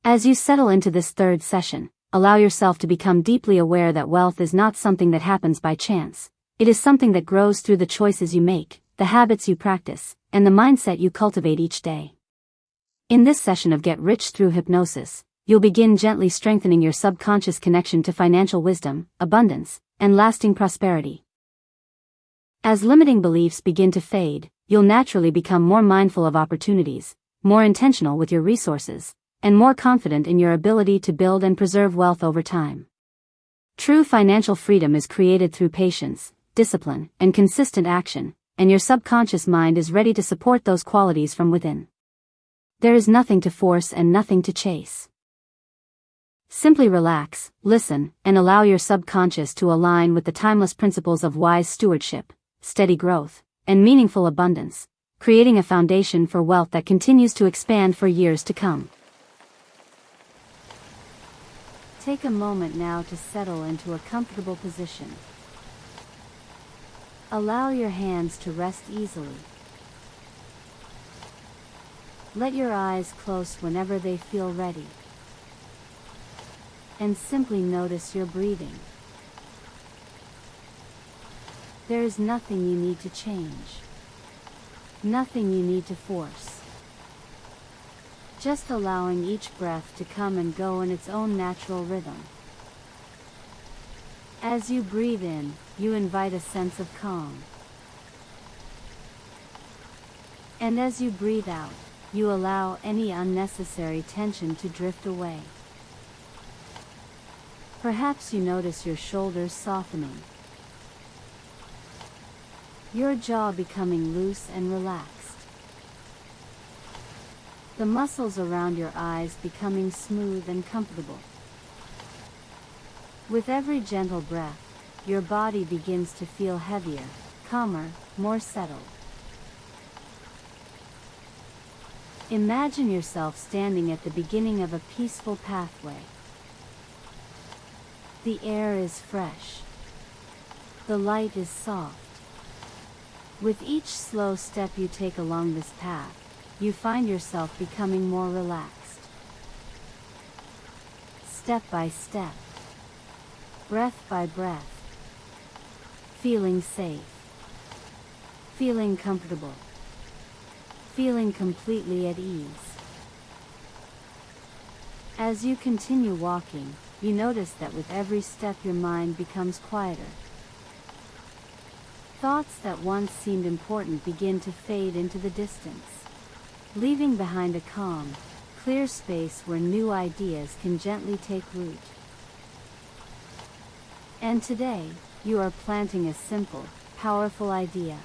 As you settle into this third session, allow yourself to become deeply aware that wealth is not something that happens by chance. It is something that grows through the choices you make, the habits you practice, and the mindset you cultivate each day. In this session of Get Rich Through Hypnosis, you'll begin gently strengthening your subconscious connection to financial wisdom, abundance, and lasting prosperity. As limiting beliefs begin to fade, you'll naturally become more mindful of opportunities, more intentional with your resources, and more confident in your ability to build and preserve wealth over time. True financial freedom is created through patience, discipline, and consistent action, and your subconscious mind is ready to support those qualities from within. There is nothing to force and nothing to chase. Simply relax, listen, and allow your subconscious to align with the timeless principles of wise stewardship, steady growth, and meaningful abundance, creating a foundation for wealth that continues to expand for years to come. Take a moment now to settle into a comfortable position. Allow your hands to rest easily. Let your eyes close whenever they feel ready. And simply notice your breathing. There is nothing you need to change. Nothing you need to force. Just allowing each breath to come and go in its own natural rhythm. As you breathe in, you invite a sense of calm. And as you breathe out, you allow any unnecessary tension to drift away. Perhaps you notice your shoulders softening, your jaw becoming loose and relaxed, the muscles around your eyes becoming smooth and comfortable. With every gentle breath, your body begins to feel heavier, calmer, more settled. Imagine yourself standing at the beginning of a peaceful pathway. The air is fresh. The light is soft. With each slow step you take along this path, you find yourself becoming more relaxed. Step by step, breath by breath, feeling safe, feeling comfortable, feeling completely at ease. As you continue walking, you notice that with every step your mind becomes quieter. Thoughts that once seemed important begin to fade into the distance, leaving behind a calm, clear space where new ideas can gently take root. And today, you are planting a simple, powerful idea.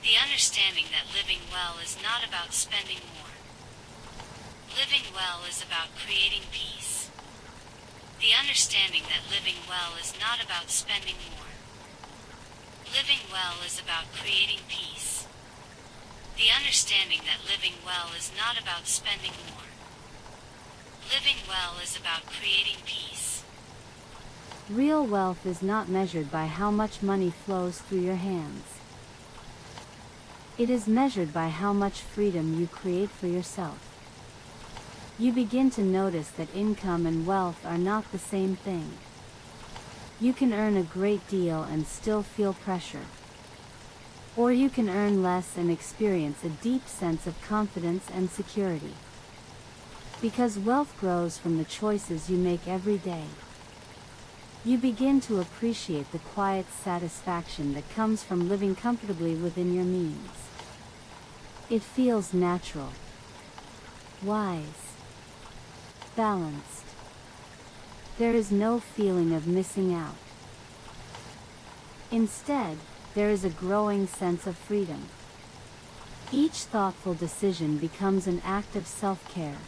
The understanding that living well is not about spending more. Living well is about creating peace. The understanding that living well is not about spending more. Living well is about creating peace. The understanding that living well is not about spending more. Living well is about creating peace. Real wealth is not measured by how much money flows through your hands. It is measured by how much freedom you create for yourself. You begin to notice that income and wealth are not the same thing. You can earn a great deal and still feel pressure. Or you can earn less and experience a deep sense of confidence and security. Because wealth grows from the choices you make every day. You begin to appreciate the quiet satisfaction that comes from living comfortably within your means. It feels natural, wise, balanced. There is no feeling of missing out. Instead, there is a growing sense of freedom. Each thoughtful decision becomes an act of self-care.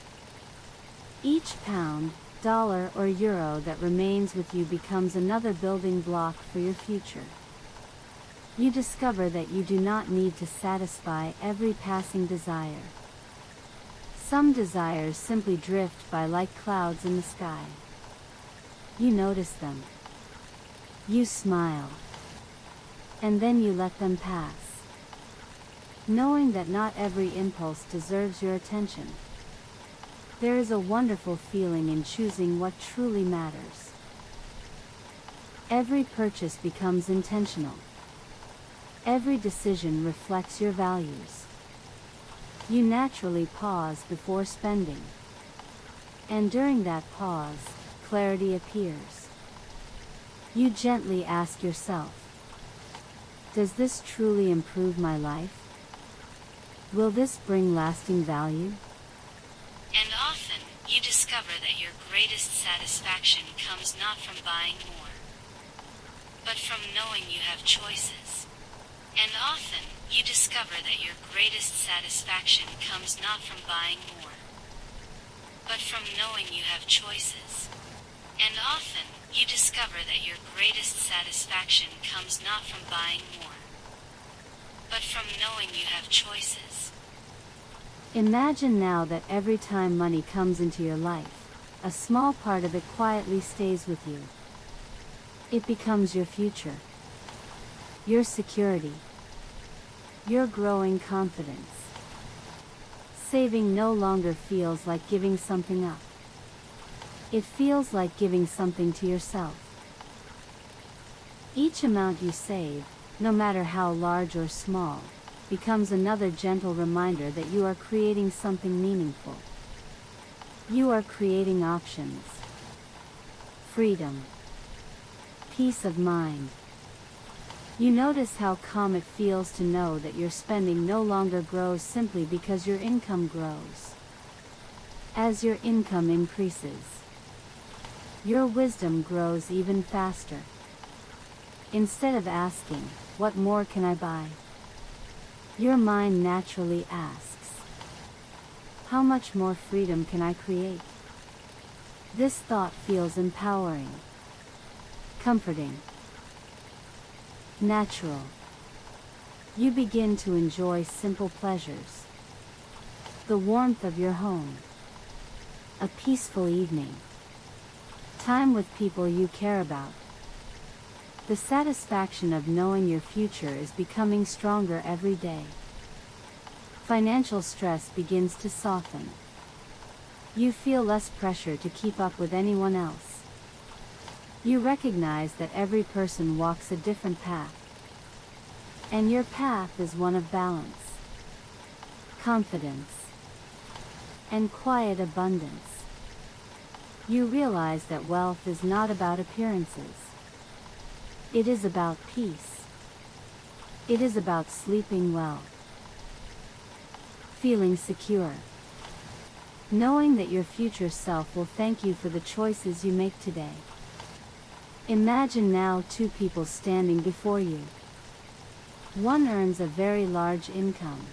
Each pound, dollar, or euro that remains with you becomes another building block for your future. You discover that you do not need to satisfy every passing desire. Some desires simply drift by like clouds in the sky. You notice them. You smile. And then you let them pass, knowing that not every impulse deserves your attention. There is a wonderful feeling in choosing what truly matters. Every purchase becomes intentional. Every decision reflects your values. You naturally pause before spending. And during that pause, clarity appears. You gently ask yourself, does this truly improve my life? Will this bring lasting value? And often, you discover that your greatest satisfaction comes not from buying more, but from knowing you have choices. And often, you discover that your greatest satisfaction comes not from buying more, but from knowing you have choices. And often, you discover that your greatest satisfaction comes not from buying more, but from knowing you have choices. Imagine now that every time money comes into your life, a small part of it quietly stays with you. It becomes your future, your security, your growing confidence. Saving no longer feels like giving something up. It feels like giving something to yourself. Each amount you save, no matter how large or small, becomes another gentle reminder that you are creating something meaningful. You are creating options, freedom, peace of mind. You notice how calm it feels to know that your spending no longer grows simply because your income grows. As your income increases, your wisdom grows even faster. Instead of asking, what more can I buy? Your mind naturally asks, how much more freedom can I create? This thought feels empowering, comforting, natural. You begin to enjoy simple pleasures. The warmth of your home, a peaceful evening, time with people you care about. The satisfaction of knowing your future is becoming stronger every day. Financial stress begins to soften. You feel less pressure to keep up with anyone else. You recognize that every person walks a different path. And your path is one of balance, confidence, and quiet abundance. You realize that wealth is not about appearances. It is about peace. It is about sleeping well, feeling secure, knowing that your future self will thank you for the choices you make today. Imagine now two people standing before you. One earns a very large income,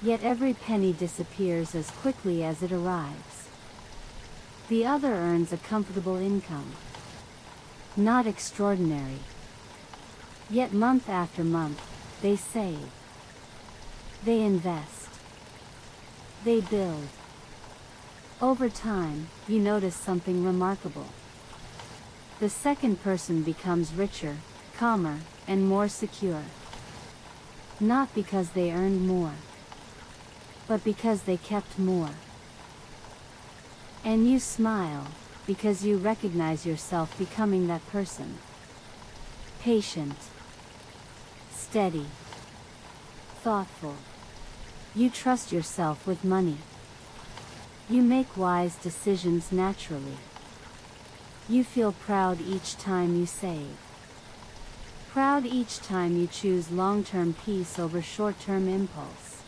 yet every penny disappears as quickly as it arrives. The other earns a comfortable income, not extraordinary, yet month after month, they save, they invest, they build. Over time, you notice something remarkable. The second person becomes richer, calmer, and more secure. Not because they earned more, but because they kept more. And you smile, because you recognize yourself becoming that person. Patient, steady, thoughtful. You trust yourself with money. You make wise decisions naturally. You feel proud each time you save. Proud each time you choose long-term peace over short-term impulse.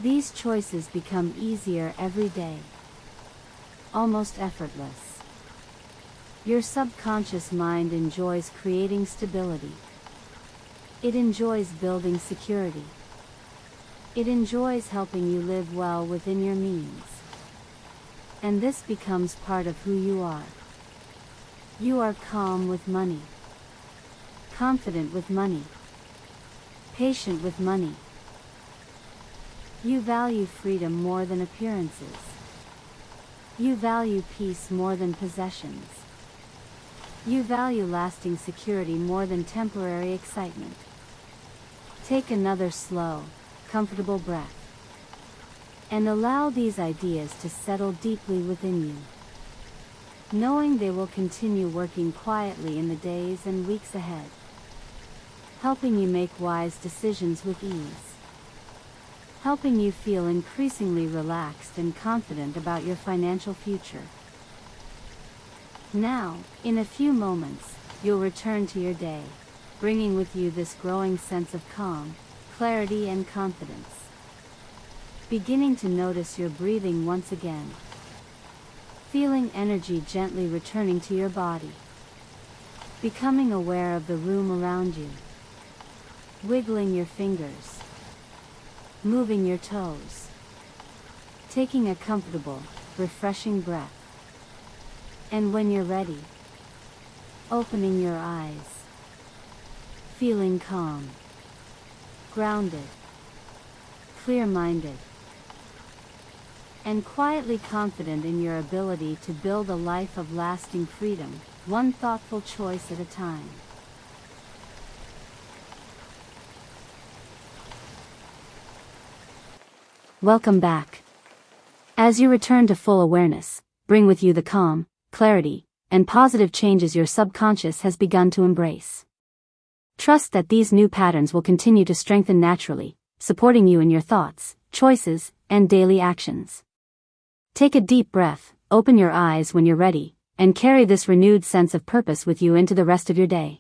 These choices become easier every day, almost effortless. Your subconscious mind enjoys creating stability. It enjoys building security. It enjoys helping you live well within your means. And this becomes part of who you are. You are calm with money, confident with money, patient with money. You value freedom more than appearances. You value peace more than possessions. You value lasting security more than temporary excitement. Take another slow, comfortable breath. And allow these ideas to settle deeply within you, knowing they will continue working quietly in the days and weeks ahead, helping you make wise decisions with ease, helping you feel increasingly relaxed and confident about your financial future. Now, in a few moments, you'll return to your day, bringing with you this growing sense of calm, clarity and confidence. Beginning to notice your breathing once again, feeling energy gently returning to your body, becoming aware of the room around you, wiggling your fingers, moving your toes, taking a comfortable, refreshing breath. And when you're ready, opening your eyes, feeling calm, grounded, clear-minded, and quietly confident in your ability to build a life of lasting freedom, one thoughtful choice at a time. Welcome back. As you return to full awareness, bring with you the calm, clarity, and positive changes your subconscious has begun to embrace. Trust that these new patterns will continue to strengthen naturally, supporting you in your thoughts, choices, and daily actions. Take a deep breath, open your eyes when you're ready, and carry this renewed sense of purpose with you into the rest of your day.